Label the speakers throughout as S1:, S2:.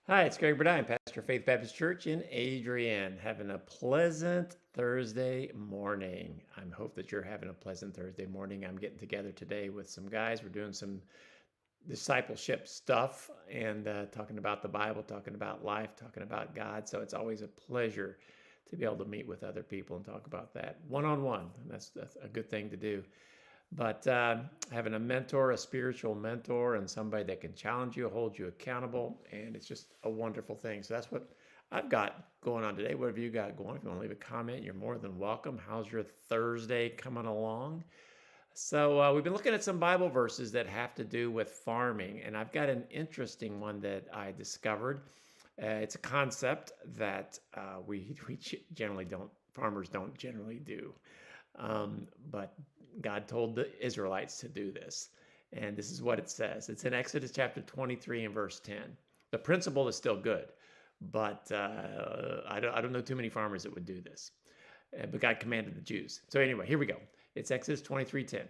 S1: Hi, it's Greg Burdine, Pastor Faith Baptist Church in Adrian. Having a pleasant Thursday morning. I hope that you're having a pleasant Thursday morning. I'm getting together today with some guys. We're doing some discipleship stuff and talking about the Bible, talking about life, talking about God. So it's always a pleasure to be able to meet with other people and talk about that one-on-one. And that's a good thing to do. But having a mentor, a spiritual mentor, and somebody that can challenge you, hold you accountable, and it's just a wonderful thing. So that's what I've got going on today. What have you got going? If you want to leave a comment, you're more than welcome. How's your Thursday coming along? So we've been looking at some Bible verses that have to do with farming, and I've got an interesting one that I discovered. It's a concept that we generally don't, farmers don't generally do. But God told the Israelites to do this. And this is what it says. It's in Exodus chapter 23 and verse 10. The principle is still good, but I don't know too many farmers that would do this. But God commanded the Jews. So anyway, here we go. It's Exodus 23:10.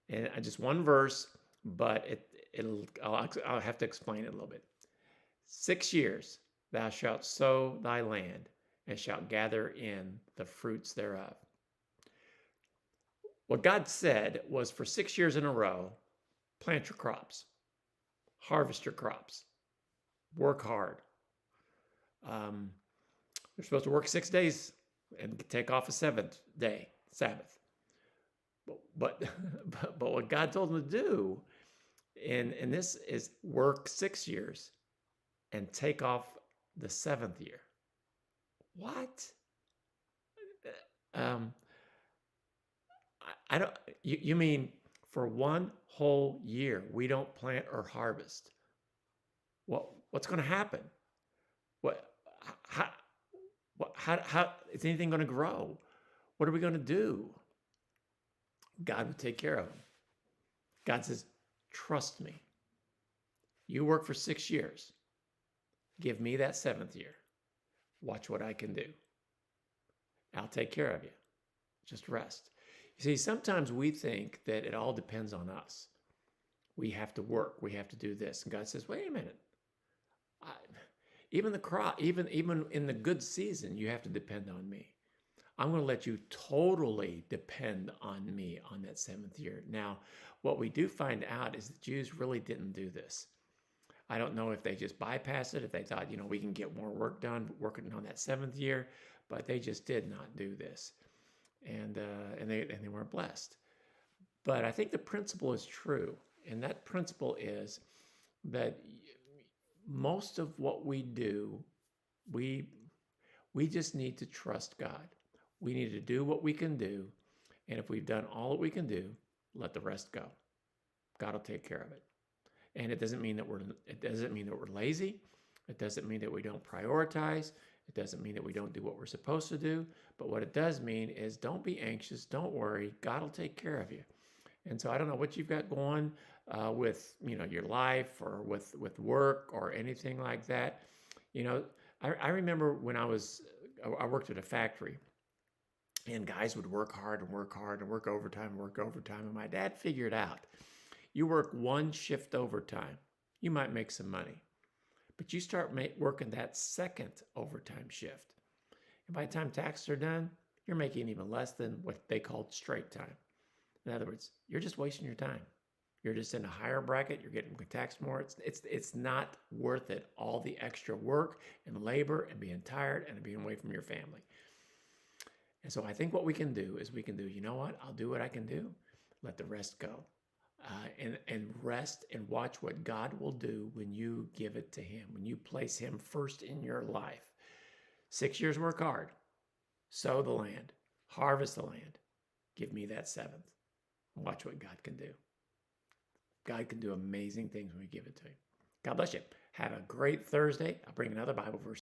S1: And just one verse, but I'll have to explain it a little bit. 6 years thou shalt sow thy land, and shalt gather in the fruits thereof. What God said was for 6 years in a row, plant your crops, harvest your crops, work hard. You're supposed to work 6 days and take off a seventh day, Sabbath. But what God told them to do, and this is work 6 years and take off the seventh year. What? I don't. You mean for one whole year we don't plant or harvest? What's going to happen? What? How is anything going to grow? What are we going to do? God will take care of them. God says, "Trust me. You work for 6 years. Give me that seventh year. Watch what I can do. I'll take care of you. Just rest." You see, sometimes we think that it all depends on us. We have to work. We have to do this. And God says, wait a minute. Even the crop, even in the good season, you have to depend on me. I'm going to let you totally depend on me on that seventh year. Now, what we do find out is the Jews really didn't do this. I don't know if they just bypassed it, if they thought, we can get more work done working on that seventh year, but they just did not do this. And they weren't blessed. But I think the principle is true. And that principle is that most of what we do, we just need to trust God. We need to do what we can do. And if we've done all that we can do, let the rest go. God will take care of it. And it doesn't mean that we're lazy. It doesn't mean that we don't prioritize. It doesn't mean that we don't do what we're supposed to do. But what it does mean is don't be anxious. Don't worry. God will take care of you. And so I don't know what you've got going with your life or with work or anything like that. I remember when I worked at a factory, and guys would work hard and work hard and work overtime. And my dad figured out, you work one shift overtime, you might make some money. But you start working that second overtime shift. And by the time taxes are done, you're making even less than what they called straight time. In other words, you're just wasting your time. You're just in a higher bracket. You're getting taxed more. It's not worth it. All the extra work and labor and being tired and being away from your family. And so I think what we can do is you know what? I'll do what I can do. Let the rest go. And rest and watch what God will do when you give it to Him, when you place Him first in your life. 6 years work hard, sow the land, harvest the land. Give me that seventh. Watch what God can do. God can do amazing things when we give it to Him. God bless you. Have a great Thursday. I'll bring another Bible verse